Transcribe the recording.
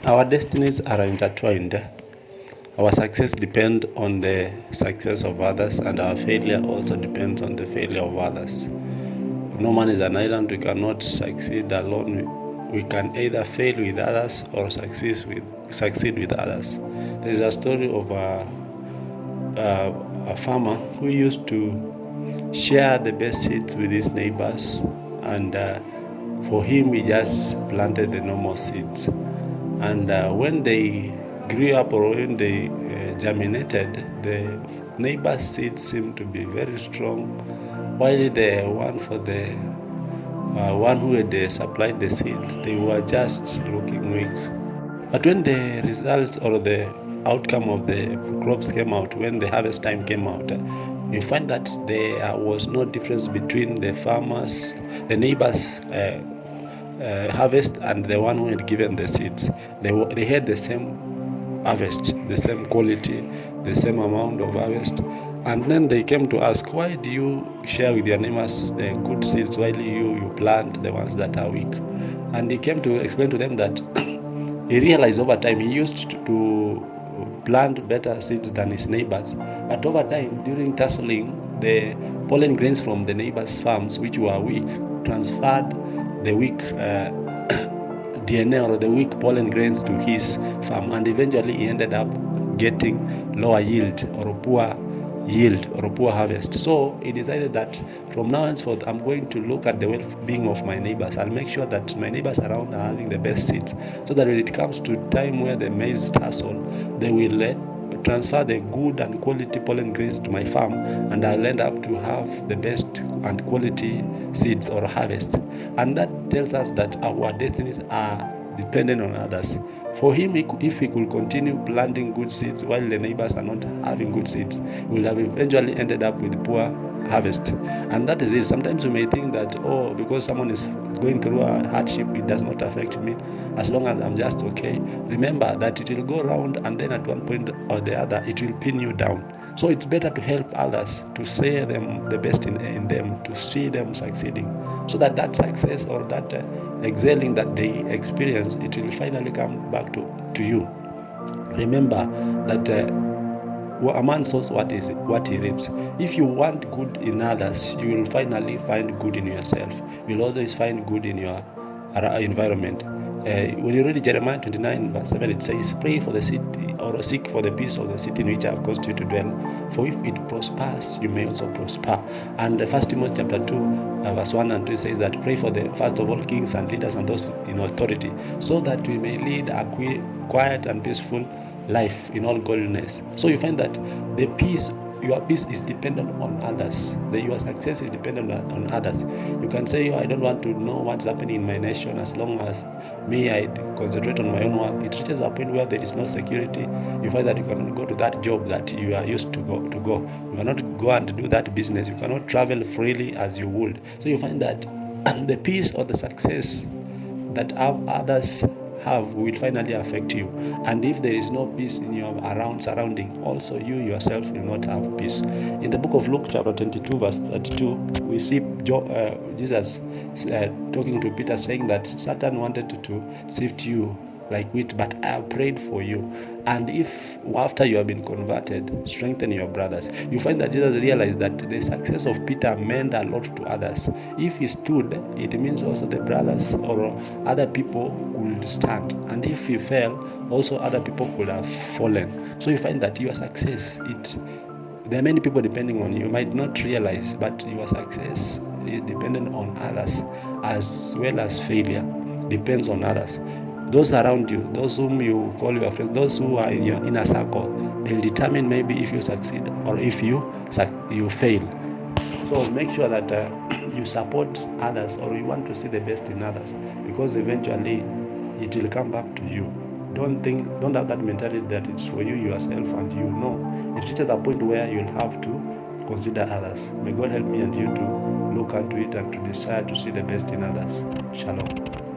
Our destinies are intertwined. Our success depends on the success of others, and our failure also depends on the failure of others. No man is an island. We cannot succeed alone. We can either fail with others or succeed with others. There is a story of a farmer who used to share the best seeds with his neighbors, and for him, he just planted the normal seeds. And when they grew up, or when they germinated, the neighbor's seeds seemed to be very strong, while the one who had supplied the seeds, they were just looking weak. But when the results or the outcome of the crops came out, when the harvest time came out, you find that there was no difference between the neighbor's harvest and the one who had given the seeds. They had the same harvest, the same quality, the same amount of harvest. And then they came to ask, why do you share with your neighbors the good seeds while you plant the ones that are weak? And he came to explain to them that he realized over time he used to plant better seeds than his neighbors. But over time, during tasseling, the pollen grains from the neighbors' farms, which were weak, transferred the weak DNA or the weak pollen grains to his farm, and eventually he ended up getting lower yield or poor harvest. So he decided that from now henceforth, I'm going to look at the well-being of my neighbors. I'll make sure that my neighbors around are having the best seeds, so that when it comes to time where the maize tassel, they will transfer the good and quality pollen grains to my farm, and I'll end up to have the best and quality seeds or harvest. And that tells us that our destinies are dependent on others. For him, if he could continue planting good seeds while the neighbors are not having good seeds, he will have eventually ended up with poor harvest. And that is it. Sometimes we may think that, because someone is going through a hardship, it does not affect me as long as I'm just okay. Remember that it will go around, and then at one point or the other, it will pin you down. So it's better to help others, to say them the best in them, to see them succeeding, so that success or that excelling that they experience, it will finally come back to you. Remember that a man sows what he reaps. If you want good in others, you will finally find good in yourself. You will always find good in your environment. When you read Jeremiah 29 verse 7, it says, pray for the city, or seek for the peace of the city in which I have caused you to dwell. For if it prospers, you may also prosper. And 1 Timothy chapter 2 verse 1 and 2 says that pray for the first of all kings and leaders and those in authority, so that we may lead a quiet and peaceful life in all godliness. So you find that your peace is dependent on others. Your success is dependent on others. You can say, I don't want to know what's happening in my nation, as long as me, I concentrate on my own work. It reaches a point where there is no security. You find that you cannot go to that job that you are used to go. You cannot go and do that business. You cannot travel freely as you would. So you find that the peace or the success that others have will finally affect you. And if there is no peace in your surrounding, also you yourself will not have peace. In the book of Luke chapter 22 verse 32, we see Jesus talking to Peter, saying that Satan wanted to sift you like wheat, but I have prayed for you. And if after you have been converted, strengthen your brothers. You find that Jesus realized that the success of Peter meant a lot to others. If he stood, it means also the brothers or other people could stand. And if he fell, also other people could have fallen. So you find that your success, there are many people depending on you. You might not realize, but your success is dependent on others, as well as failure depends on others. Those around you, those whom you call your friends, those who are in your inner circle, they'll determine maybe if you succeed or if you fail. So make sure that you support others, or you want to see the best in others, because eventually it will come back to you. Don't have that mentality that it's for you yourself, and it reaches a point where you'll have to consider others. May God help me and you to look into it and to desire to see the best in others. Shalom.